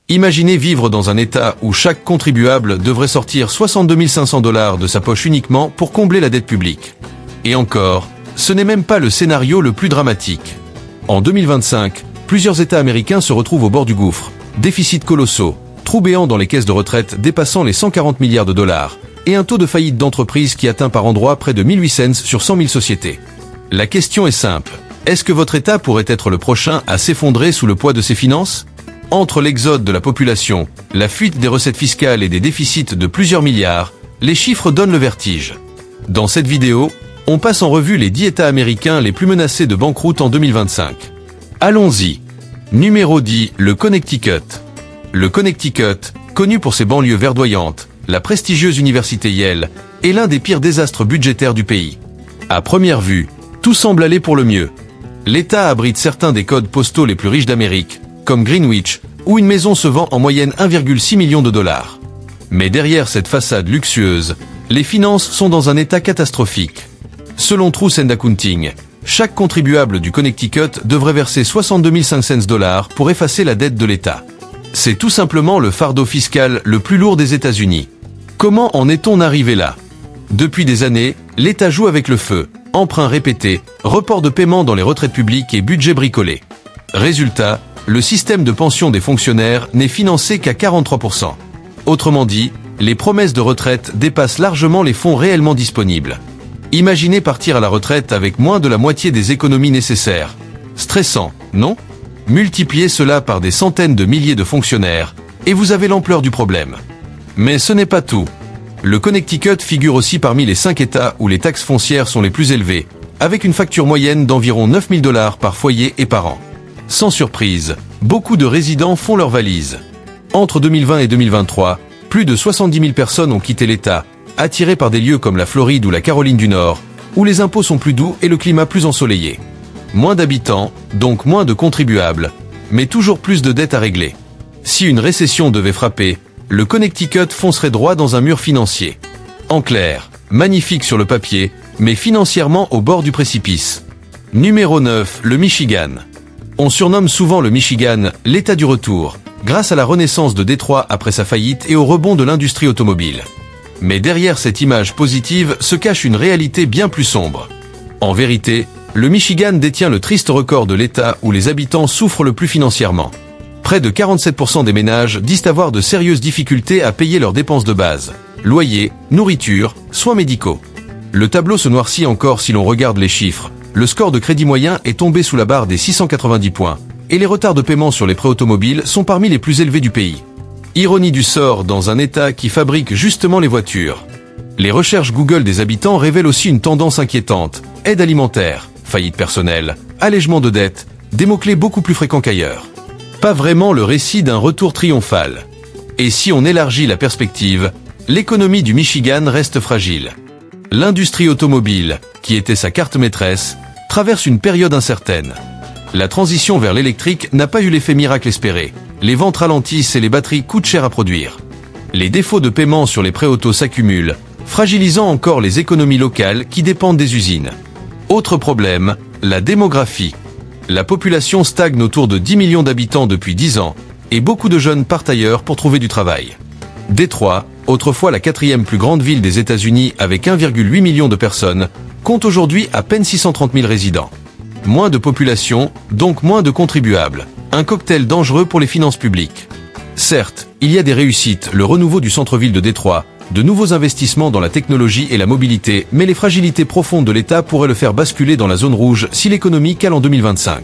Imaginez vivre dans un État où chaque contribuable devrait sortir 62 500 $ de sa poche uniquement pour combler la dette publique. Et encore, ce n'est même pas le scénario le plus dramatique. En 2025, plusieurs États américains se retrouvent au bord du gouffre. Déficits colossaux, trous béants dans les caisses de retraite dépassant les 140 milliards de dollars, et un taux de faillite d'entreprise qui atteint par endroits près de 1800 cents sur 100 000 sociétés. La question est simple. Est-ce que votre État pourrait être le prochain à s'effondrer sous le poids de ses finances ? Entre l'exode de la population, la fuite des recettes fiscales et des déficits de plusieurs milliards, les chiffres donnent le vertige. Dans cette vidéo, on passe en revue les 10 États américains les plus menacés de banqueroute en 2025. Allons-y. Numéro 10, le Connecticut. Le Connecticut, connu pour ses banlieues verdoyantes, la prestigieuse université Yale, est l'un des pires désastres budgétaires du pays. À première vue, tout semble aller pour le mieux. L'État abrite certains des codes postaux les plus riches d'Amérique, comme Greenwich, où une maison se vend en moyenne 1,6 million de dollars. Mais derrière cette façade luxueuse, les finances sont dans un état catastrophique. Selon Truth and Accounting, chaque contribuable du Connecticut devrait verser 62 500 $ pour effacer la dette de l'État. C'est tout simplement le fardeau fiscal le plus lourd des États-Unis. Comment en est-on arrivé là ? Depuis des années, l'État joue avec le feu, emprunts répétés, report de paiement dans les retraites publiques et budget bricolé. Résultat, le système de pension des fonctionnaires n'est financé qu'à 43%. Autrement dit, les promesses de retraite dépassent largement les fonds réellement disponibles. Imaginez partir à la retraite avec moins de la moitié des économies nécessaires. Stressant, non ? Multipliez cela par des centaines de milliers de fonctionnaires, et vous avez l'ampleur du problème. Mais ce n'est pas tout. Le Connecticut figure aussi parmi les 5 États où les taxes foncières sont les plus élevées, avec une facture moyenne d'environ 9 000 $ par foyer et par an. Sans surprise, beaucoup de résidents font leurs valises. Entre 2020 et 2023, plus de 70 000 personnes ont quitté l'État, attirées par des lieux comme la Floride ou la Caroline du Nord, où les impôts sont plus doux et le climat plus ensoleillé. Moins d'habitants, donc moins de contribuables, mais toujours plus de dettes à régler. Si une récession devait frapper, le Connecticut foncerait droit dans un mur financier. En clair, magnifique sur le papier, mais financièrement au bord du précipice. Numéro 9, le Michigan. On surnomme souvent le Michigan « l'État du retour », grâce à la renaissance de Détroit après sa faillite et au rebond de l'industrie automobile. Mais derrière cette image positive se cache une réalité bien plus sombre. En vérité, le Michigan détient le triste record de l'État où les habitants souffrent le plus financièrement. Près de 47% des ménages disent avoir de sérieuses difficultés à payer leurs dépenses de base, loyer, nourriture, soins médicaux. Le tableau se noircit encore si l'on regarde les chiffres. Le score de crédit moyen est tombé sous la barre des 690 points, et les retards de paiement sur les prêts automobiles sont parmi les plus élevés du pays. Ironie du sort dans un État qui fabrique justement les voitures. Les recherches Google des habitants révèlent aussi une tendance inquiétante. Aide alimentaire, faillite personnelle, allègement de dettes, des mots-clés beaucoup plus fréquents qu'ailleurs. Pas vraiment le récit d'un retour triomphal. Et si on élargit la perspective, l'économie du Michigan reste fragile. L'industrie automobile, qui était sa carte maîtresse, traverse une période incertaine. La transition vers l'électrique n'a pas eu l'effet miracle espéré. Les ventes ralentissent et les batteries coûtent cher à produire. Les défauts de paiement sur les prêts auto s'accumulent, fragilisant encore les économies locales qui dépendent des usines. Autre problème, la démographie. La population stagne autour de 10 millions d'habitants depuis 10 ans, et beaucoup de jeunes partent ailleurs pour trouver du travail. Détroit, autrefois la 4e plus grande ville des États-Unis avec 1,8 million de personnes, compte aujourd'hui à peine 630 000 résidents. Moins de population, donc moins de contribuables. Un cocktail dangereux pour les finances publiques. Certes, il y a des réussites, le renouveau du centre-ville de Détroit, de nouveaux investissements dans la technologie et la mobilité, mais les fragilités profondes de l'État pourraient le faire basculer dans la zone rouge si l'économie cale en 2025.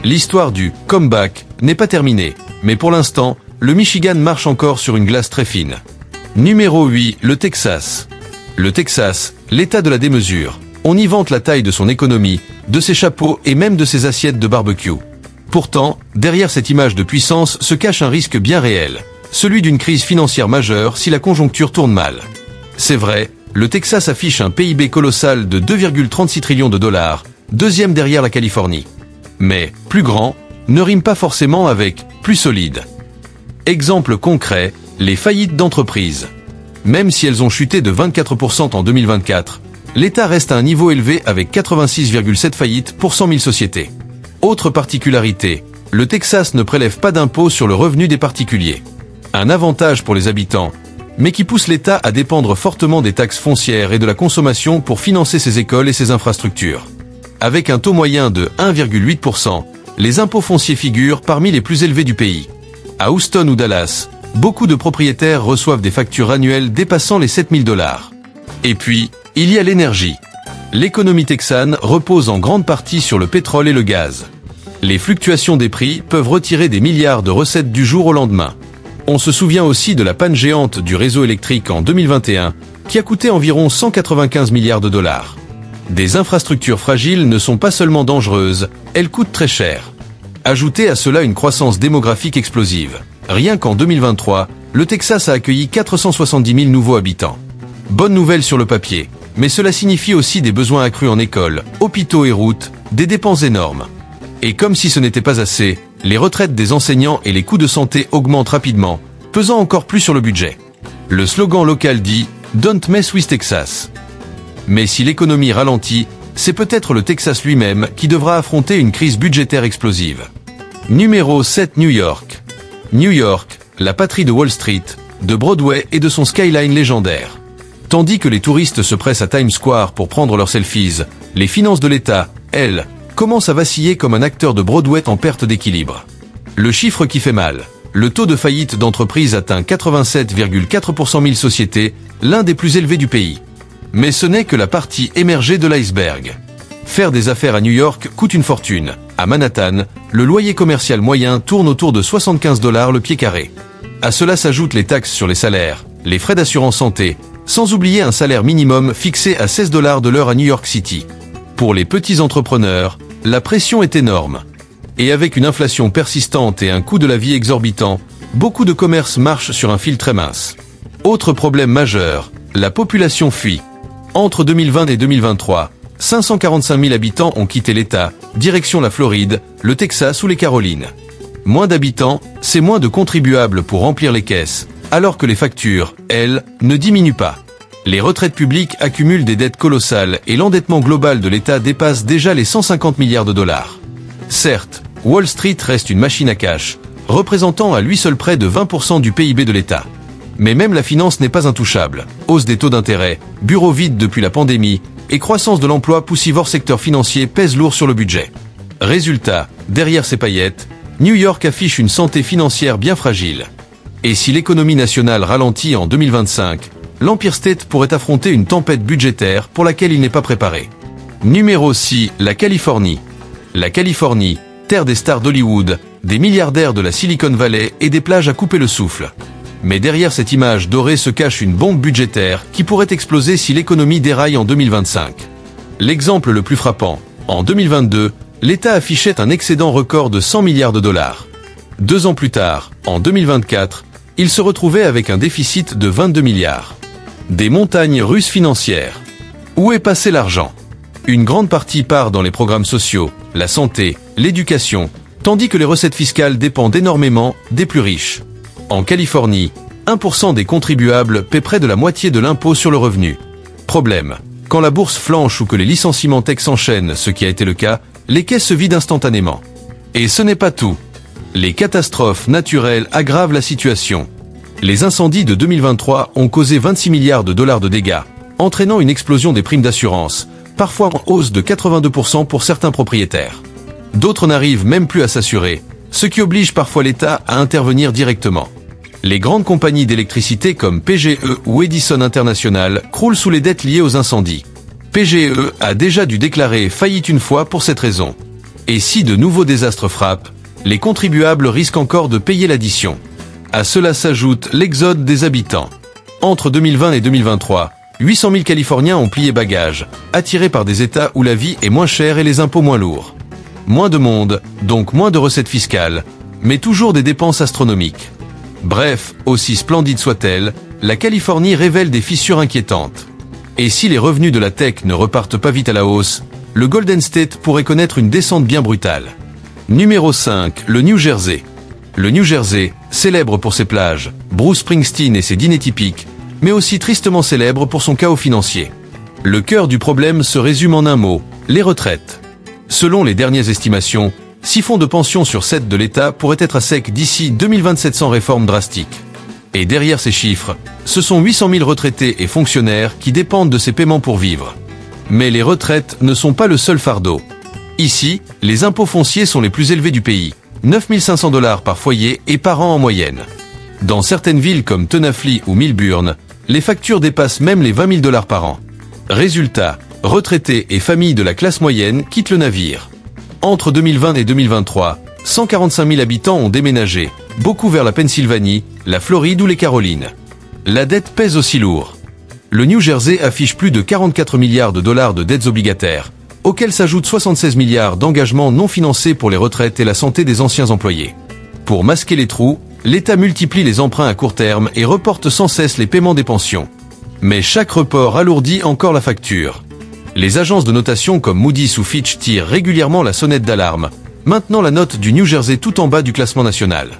L'histoire du « comeback » n'est pas terminée, mais pour l'instant, le Michigan marche encore sur une glace très fine. Numéro 8, le Texas. Le Texas, l'État de la démesure. On y vante la taille de son économie, de ses chapeaux et même de ses assiettes de barbecue. Pourtant, derrière cette image de puissance se cache un risque bien réel, celui d'une crise financière majeure si la conjoncture tourne mal. C'est vrai, le Texas affiche un PIB colossal de 2,36 trillions de dollars, deuxième derrière la Californie. Mais plus grand ne rime pas forcément avec plus solide. Exemple concret, les faillites d'entreprises. Même si elles ont chuté de 24% en 2024, l'État reste à un niveau élevé avec 86,7 faillites pour 100 000 sociétés. Autre particularité, le Texas ne prélève pas d'impôts sur le revenu des particuliers. Un avantage pour les habitants, mais qui pousse l'État à dépendre fortement des taxes foncières et de la consommation pour financer ses écoles et ses infrastructures. Avec un taux moyen de 1,8%, les impôts fonciers figurent parmi les plus élevés du pays. À Houston ou Dallas, beaucoup de propriétaires reçoivent des factures annuelles dépassant les 7 000 $. Et puis, il y a l'énergie. L'économie texane repose en grande partie sur le pétrole et le gaz. Les fluctuations des prix peuvent retirer des milliards de recettes du jour au lendemain. On se souvient aussi de la panne géante du réseau électrique en 2021, qui a coûté environ 195 milliards de $. Des infrastructures fragiles ne sont pas seulement dangereuses, elles coûtent très cher. Ajoutez à cela une croissance démographique explosive. Rien qu'en 2023, le Texas a accueilli 470 000 nouveaux habitants. Bonne nouvelle sur le papier, mais cela signifie aussi des besoins accrus en écoles, hôpitaux et routes, des dépenses énormes. Et comme si ce n'était pas assez, les retraites des enseignants et les coûts de santé augmentent rapidement, pesant encore plus sur le budget. Le slogan local dit « Don't mess with Texas ». Mais si l'économie ralentit, c'est peut-être le Texas lui-même qui devra affronter une crise budgétaire explosive. Numéro 7. New York. New York, la patrie de Wall Street, de Broadway et de son skyline légendaire. Tandis que les touristes se pressent à Times Square pour prendre leurs selfies, les finances de l'État, elles, commence à vaciller comme un acteur de Broadway en perte d'équilibre. Le chiffre qui fait mal, le taux de faillite d'entreprise atteint 87,4% 1000 sociétés, l'un des plus élevés du pays. Mais ce n'est que la partie émergée de l'iceberg. Faire des affaires à New York coûte une fortune. À Manhattan, le loyer commercial moyen tourne autour de 75 $ le pied carré. À cela s'ajoutent les taxes sur les salaires, les frais d'assurance santé, sans oublier un salaire minimum fixé à 16 $ de l'heure à New York City. Pour les petits entrepreneurs, la pression est énorme. Et avec une inflation persistante et un coût de la vie exorbitant, beaucoup de commerces marchent sur un fil très mince. Autre problème majeur, la population fuit. Entre 2020 et 2023, 545 000 habitants ont quitté l'État, direction la Floride, le Texas ou les Carolines. Moins d'habitants, c'est moins de contribuables pour remplir les caisses, alors que les factures, elles, ne diminuent pas. Les retraites publiques accumulent des dettes colossales et l'endettement global de l'État dépasse déjà les 150 milliards de $. Certes, Wall Street reste une machine à cash, représentant à lui seul près de 20% du PIB de l'État. Mais même la finance n'est pas intouchable. Hausse des taux d'intérêt, bureaux vides depuis la pandémie et croissance de l'emploi poussivore secteur financier pèsent lourd sur le budget. Résultat, derrière ces paillettes, New York affiche une santé financière bien fragile. Et si l'économie nationale ralentit en 2025, l'Empire State pourrait affronter une tempête budgétaire pour laquelle il n'est pas préparé. Numéro 6. La Californie. La Californie, terre des stars d'Hollywood, des milliardaires de la Silicon Valley et des plages à couper le souffle. Mais derrière cette image dorée se cache une bombe budgétaire qui pourrait exploser si l'économie déraille en 2025. L'exemple le plus frappant, en 2022, l'État affichait un excédent record de 100 milliards de $. 2 ans plus tard, en 2024, il se retrouvait avec un déficit de 22 milliards. Des montagnes russes financières. Où est passé l'argent? Une grande partie part dans les programmes sociaux, la santé, l'éducation, tandis que les recettes fiscales dépendent énormément des plus riches. En Californie, 1% des contribuables paient près de la moitié de l'impôt sur le revenu. Problème, quand la bourse flanche ou que les licenciements tech s'enchaînent, ce qui a été le cas, les caisses se vident instantanément. Et ce n'est pas tout. Les catastrophes naturelles aggravent la situation. Les incendies de 2023 ont causé 26 milliards de $ de dégâts, entraînant une explosion des primes d'assurance, parfois en hausse de 82% pour certains propriétaires. D'autres n'arrivent même plus à s'assurer, ce qui oblige parfois l'État à intervenir directement. Les grandes compagnies d'électricité comme PGE ou Edison International croulent sous les dettes liées aux incendies. PGE a déjà dû déclarer faillite une fois pour cette raison. Et si de nouveaux désastres frappent, les contribuables risquent encore de payer l'addition. À cela s'ajoute l'exode des habitants. Entre 2020 et 2023, 800 000 Californiens ont plié bagages, attirés par des États où la vie est moins chère et les impôts moins lourds. Moins de monde, donc moins de recettes fiscales, mais toujours des dépenses astronomiques. Bref, aussi splendide soit-elle, la Californie révèle des fissures inquiétantes. Et si les revenus de la tech ne repartent pas vite à la hausse, le Golden State pourrait connaître une descente bien brutale. Numéro 5, le New Jersey. Le New Jersey, célèbre pour ses plages, Bruce Springsteen et ses dîners typiques, mais aussi tristement célèbre pour son chaos financier. Le cœur du problème se résume en un mot, les retraites. Selon les dernières estimations, 6 fonds de pension sur 7 de l'État pourraient être à sec d'ici 2027 sans réforme drastique. Et derrière ces chiffres, ce sont 800 000 retraités et fonctionnaires qui dépendent de ces paiements pour vivre. Mais les retraites ne sont pas le seul fardeau. Ici, les impôts fonciers sont les plus élevés du pays, 9 500 $ par foyer et par an en moyenne. Dans certaines villes comme Tenafly ou Millburn, les factures dépassent même les 20 000 $ par an. Résultat, retraités et familles de la classe moyenne quittent le navire. Entre 2020 et 2023, 145 000 habitants ont déménagé, beaucoup vers la Pennsylvanie, la Floride ou les Carolines. La dette pèse aussi lourd. Le New Jersey affiche plus de 44 milliards de dollars de dettes obligataires, auxquels s'ajoutent 76 milliards d'engagements non financés pour les retraites et la santé des anciens employés. Pour masquer les trous, l'État multiplie les emprunts à court terme et reporte sans cesse les paiements des pensions. Mais chaque report alourdit encore la facture. Les agences de notation comme Moody's ou Fitch tirent régulièrement la sonnette d'alarme, maintenant la note du New Jersey tout en bas du classement national.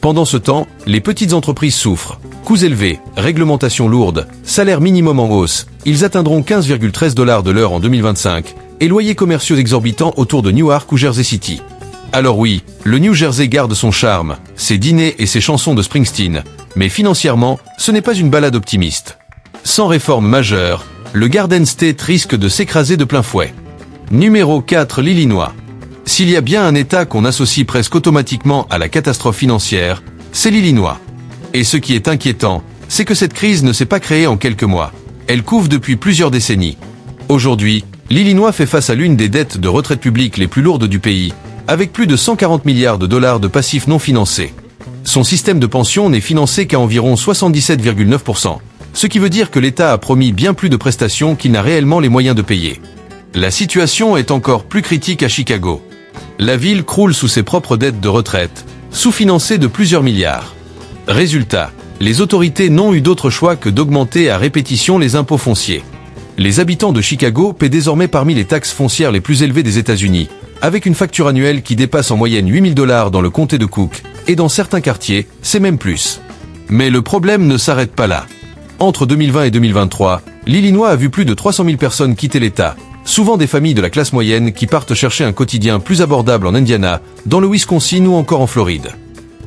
Pendant ce temps, les petites entreprises souffrent. Coûts élevés, réglementations lourdes, salaires minimum en hausse, ils atteindront 15,13 $ de l'heure en 2025, et loyers commerciaux exorbitants autour de Newark ou Jersey City. Alors oui, le New Jersey garde son charme, ses dîners et ses chansons de Springsteen, mais financièrement, ce n'est pas une balade optimiste. Sans réforme majeure, le Garden State risque de s'écraser de plein fouet. Numéro 4, l'Illinois. S'il y a bien un État qu'on associe presque automatiquement à la catastrophe financière, c'est l'Illinois. Et ce qui est inquiétant, c'est que cette crise ne s'est pas créée en quelques mois. Elle couve depuis plusieurs décennies. Aujourd'hui, l'Illinois fait face à l'une des dettes de retraite publique les plus lourdes du pays, avec plus de 140 milliards de dollars de passifs non financés. Son système de pension n'est financé qu'à environ 77,9%, ce qui veut dire que l'État a promis bien plus de prestations qu'il n'a réellement les moyens de payer. La situation est encore plus critique à Chicago. La ville croule sous ses propres dettes de retraite, sous-financées de plusieurs milliards. Résultat, les autorités n'ont eu d'autre choix que d'augmenter à répétition les impôts fonciers. Les habitants de Chicago paient désormais parmi les taxes foncières les plus élevées des États-Unis, avec une facture annuelle qui dépasse en moyenne 8 000 $ dans le comté de Cook, et dans certains quartiers, c'est même plus. Mais le problème ne s'arrête pas là. Entre 2020 et 2023, l'Illinois a vu plus de 300 000 personnes quitter l'État, souvent des familles de la classe moyenne qui partent chercher un quotidien plus abordable en Indiana, dans le Wisconsin ou encore en Floride.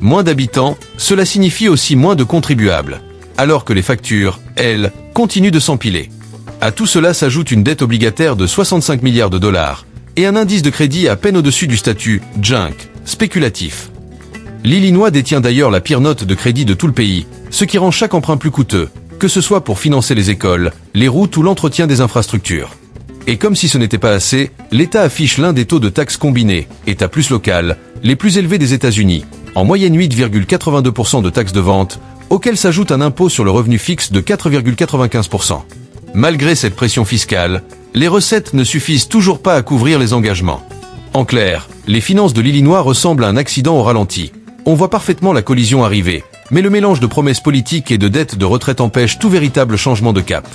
Moins d'habitants, cela signifie aussi moins de contribuables, alors que les factures, elles, continuent de s'empiler. À tout cela s'ajoute une dette obligataire de 65 milliards de dollars, et un indice de crédit à peine au-dessus du statut « junk », spéculatif. L'Illinois détient d'ailleurs la pire note de crédit de tout le pays, ce qui rend chaque emprunt plus coûteux, que ce soit pour financer les écoles, les routes ou l'entretien des infrastructures. Et comme si ce n'était pas assez, l'État affiche l'un des taux de taxes combinés, État plus local, les plus élevés des États-Unis, en moyenne 8,82% de taxes de vente, auquel s'ajoute un impôt sur le revenu fixe de 4,95%. Malgré cette pression fiscale, les recettes ne suffisent toujours pas à couvrir les engagements. En clair, les finances de l'Illinois ressemblent à un accident au ralenti. On voit parfaitement la collision arriver, mais le mélange de promesses politiques et de dettes de retraite empêche tout véritable changement de cap.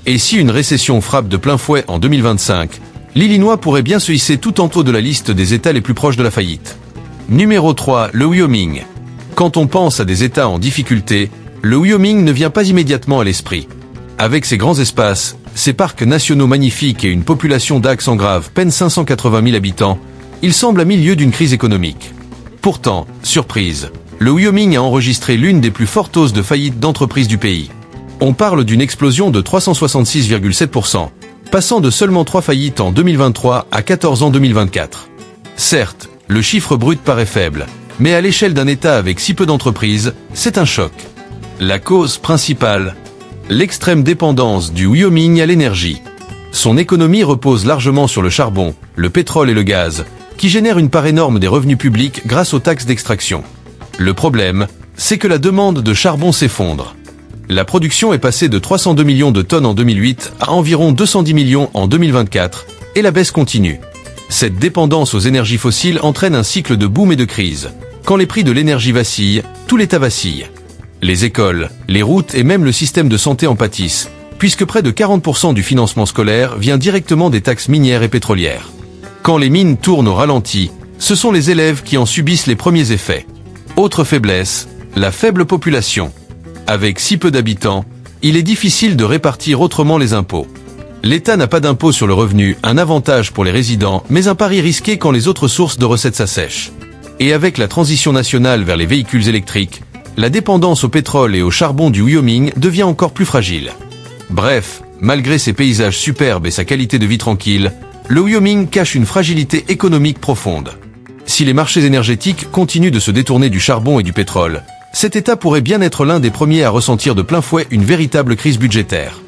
Et si une récession frappe de plein fouet en 2025, l'Illinois pourrait bien se hisser tout en haut de la liste des États les plus proches de la faillite. Numéro 3, le Wyoming. Quand on pense à des États en difficulté, le Wyoming ne vient pas immédiatement à l'esprit. Avec ses grands espaces, ses parcs nationaux magnifiques et une population d'accent grave peine 580 000 habitants, il semble à milieu d'une crise économique. Pourtant, surprise, le Wyoming a enregistré l'une des plus fortes hausses de faillite d'entreprises du pays. On parle d'une explosion de 366,7%, passant de seulement 3 faillites en 2023 à 14 en 2024. Certes, le chiffre brut paraît faible, mais à l'échelle d'un État avec si peu d'entreprises, c'est un choc. La cause principale, l'extrême dépendance du Wyoming à l'énergie. Son économie repose largement sur le charbon, le pétrole et le gaz, qui génèrent une part énorme des revenus publics grâce aux taxes d'extraction. Le problème, c'est que la demande de charbon s'effondre. La production est passée de 302 millions de tonnes en 2008 à environ 210 millions en 2024, et la baisse continue. Cette dépendance aux énergies fossiles entraîne un cycle de boom et de crise. Quand les prix de l'énergie vacillent, tout l'État vacille. Les écoles, les routes et même le système de santé en pâtissent, puisque près de 40% du financement scolaire vient directement des taxes minières et pétrolières. Quand les mines tournent au ralenti, ce sont les élèves qui en subissent les premiers effets. Autre faiblesse, la faible population. Avec si peu d'habitants, il est difficile de répartir autrement les impôts. L'État n'a pas d'impôt sur le revenu, un avantage pour les résidents, mais un pari risqué quand les autres sources de recettes s'assèchent. Et avec la transition nationale vers les véhicules électriques, la dépendance au pétrole et au charbon du Wyoming devient encore plus fragile. Bref, malgré ses paysages superbes et sa qualité de vie tranquille, le Wyoming cache une fragilité économique profonde. Si les marchés énergétiques continuent de se détourner du charbon et du pétrole, cet État pourrait bien être l'un des premiers à ressentir de plein fouet une véritable crise budgétaire.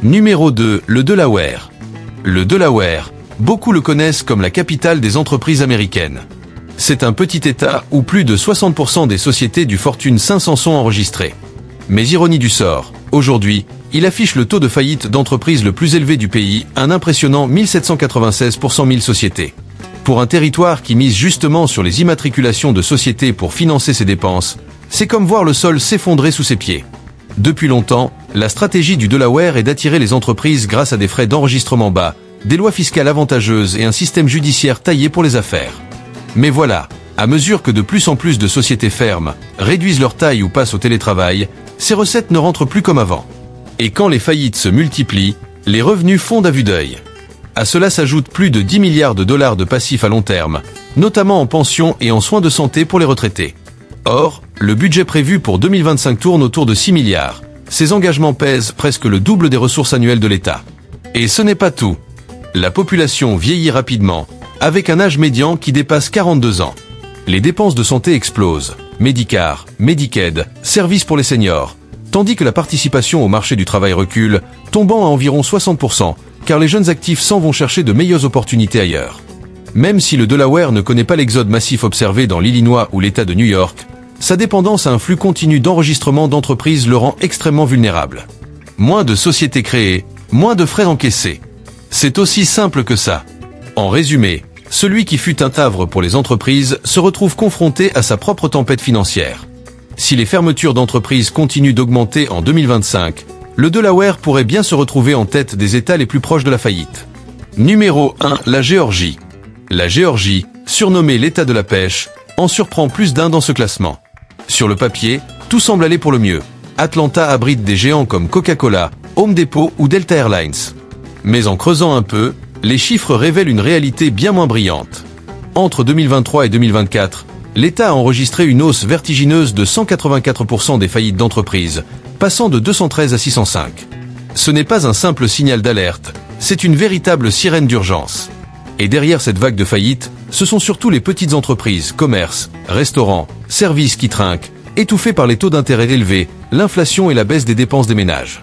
Numéro 2, le Delaware. Le Delaware, beaucoup le connaissent comme la capitale des entreprises américaines. C'est un petit État où plus de 60% des sociétés du Fortune 500 sont enregistrées. Mais ironie du sort, aujourd'hui, il affiche le taux de faillite d'entreprises le plus élevé du pays, un impressionnant 1796 pour 100 000 sociétés. Pour un territoire qui mise justement sur les immatriculations de sociétés pour financer ses dépenses, c'est comme voir le sol s'effondrer sous ses pieds. Depuis longtemps, la stratégie du Delaware est d'attirer les entreprises grâce à des frais d'enregistrement bas, des lois fiscales avantageuses et un système judiciaire taillé pour les affaires. Mais voilà, à mesure que de plus en plus de sociétés ferment, réduisent leur taille ou passent au télétravail, ces recettes ne rentrent plus comme avant. Et quand les faillites se multiplient, les revenus fondent à vue d'œil. À cela s'ajoutent plus de 10 milliards de dollars de passifs à long terme, notamment en pensions et en soins de santé pour les retraités. Or, le budget prévu pour 2025 tourne autour de 6 milliards. Ces engagements pèsent presque le double des ressources annuelles de l'État. Et ce n'est pas tout. La population vieillit rapidement, avec un âge médian qui dépasse 42 ans. Les dépenses de santé explosent. Medicare, Medicaid, services pour les seniors. Tandis que la participation au marché du travail recule, tombant à environ 60%, car les jeunes actifs s'en vont chercher de meilleures opportunités ailleurs. Même si le Delaware ne connaît pas l'exode massif observé dans l'Illinois ou l'État de New York, sa dépendance à un flux continu d'enregistrement d'entreprises le rend extrêmement vulnérable. Moins de sociétés créées, moins de frais encaissés. C'est aussi simple que ça. En résumé, celui qui fut un havre pour les entreprises se retrouve confronté à sa propre tempête financière. Si les fermetures d'entreprises continuent d'augmenter en 2025, le Delaware pourrait bien se retrouver en tête des États les plus proches de la faillite. Numéro 1, la Géorgie. La Géorgie, surnommée l'État de la pêche, en surprend plus d'un dans ce classement. Sur le papier, tout semble aller pour le mieux. Atlanta abrite des géants comme Coca-Cola, Home Depot ou Delta Airlines. Mais en creusant un peu, les chiffres révèlent une réalité bien moins brillante. Entre 2023 et 2024, l'État a enregistré une hausse vertigineuse de 184% des faillites d'entreprises, passant de 213 à 605. Ce n'est pas un simple signal d'alerte, c'est une véritable sirène d'urgence. Et derrière cette vague de faillites, ce sont surtout les petites entreprises, commerces, restaurants, services qui trinquent, étouffés par les taux d'intérêt élevés, l'inflation et la baisse des dépenses des ménages.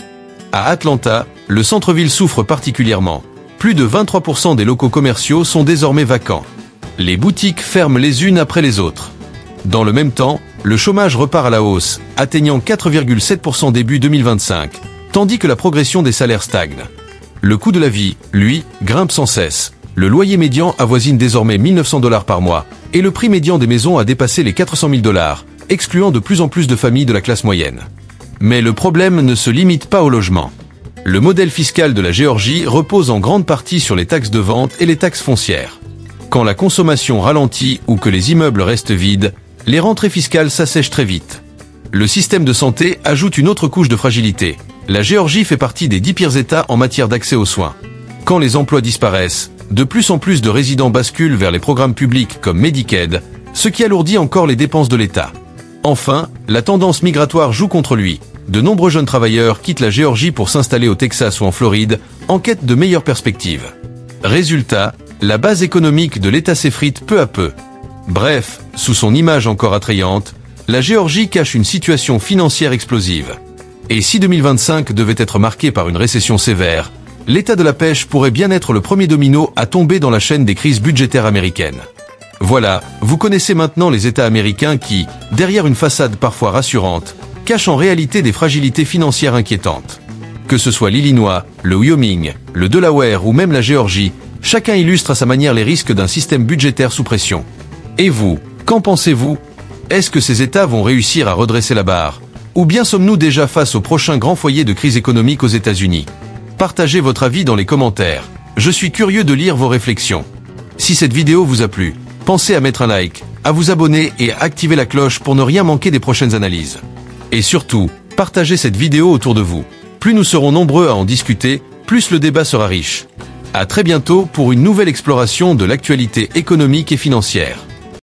À Atlanta, le centre-ville souffre particulièrement. Plus de 23% des locaux commerciaux sont désormais vacants. Les boutiques ferment les unes après les autres. Dans le même temps, le chômage repart à la hausse, atteignant 4,7% début 2025, tandis que la progression des salaires stagne. Le coût de la vie, lui, grimpe sans cesse. Le loyer médian avoisine désormais 1 900 $ par mois, et le prix médian des maisons a dépassé les 400 000 $, excluant de plus en plus de familles de la classe moyenne. Mais le problème ne se limite pas au logement. Le modèle fiscal de la Géorgie repose en grande partie sur les taxes de vente et les taxes foncières. Quand la consommation ralentit ou que les immeubles restent vides, les rentrées fiscales s'assèchent très vite. Le système de santé ajoute une autre couche de fragilité. La Géorgie fait partie des 10 pires États en matière d'accès aux soins. Quand les emplois disparaissent, de plus en plus de résidents basculent vers les programmes publics comme Medicaid, ce qui alourdit encore les dépenses de l'État. Enfin, la tendance migratoire joue contre lui. De nombreux jeunes travailleurs quittent la Géorgie pour s'installer au Texas ou en Floride, en quête de meilleures perspectives. Résultat, la base économique de l'État s'effrite peu à peu. Bref, sous son image encore attrayante, la Géorgie cache une situation financière explosive. Et si 2025 devait être marqué par une récession sévère, l'État de la pêche pourrait bien être le premier domino à tomber dans la chaîne des crises budgétaires américaines. Voilà, vous connaissez maintenant les États américains qui, derrière une façade parfois rassurante, cachent en réalité des fragilités financières inquiétantes. Que ce soit l'Illinois, le Wyoming, le Delaware ou même la Géorgie, chacun illustre à sa manière les risques d'un système budgétaire sous pression. Et vous, qu'en pensez-vous? Est-ce que ces États vont réussir à redresser la barre? Ou bien sommes-nous déjà face au prochain grand foyer de crise économique aux États-Unis? Partagez votre avis dans les commentaires. Je suis curieux de lire vos réflexions. Si cette vidéo vous a plu, pensez à mettre un like, à vous abonner et à activer la cloche pour ne rien manquer des prochaines analyses. Et surtout, partagez cette vidéo autour de vous. Plus nous serons nombreux à en discuter, plus le débat sera riche. À très bientôt pour une nouvelle exploration de l'actualité économique et financière.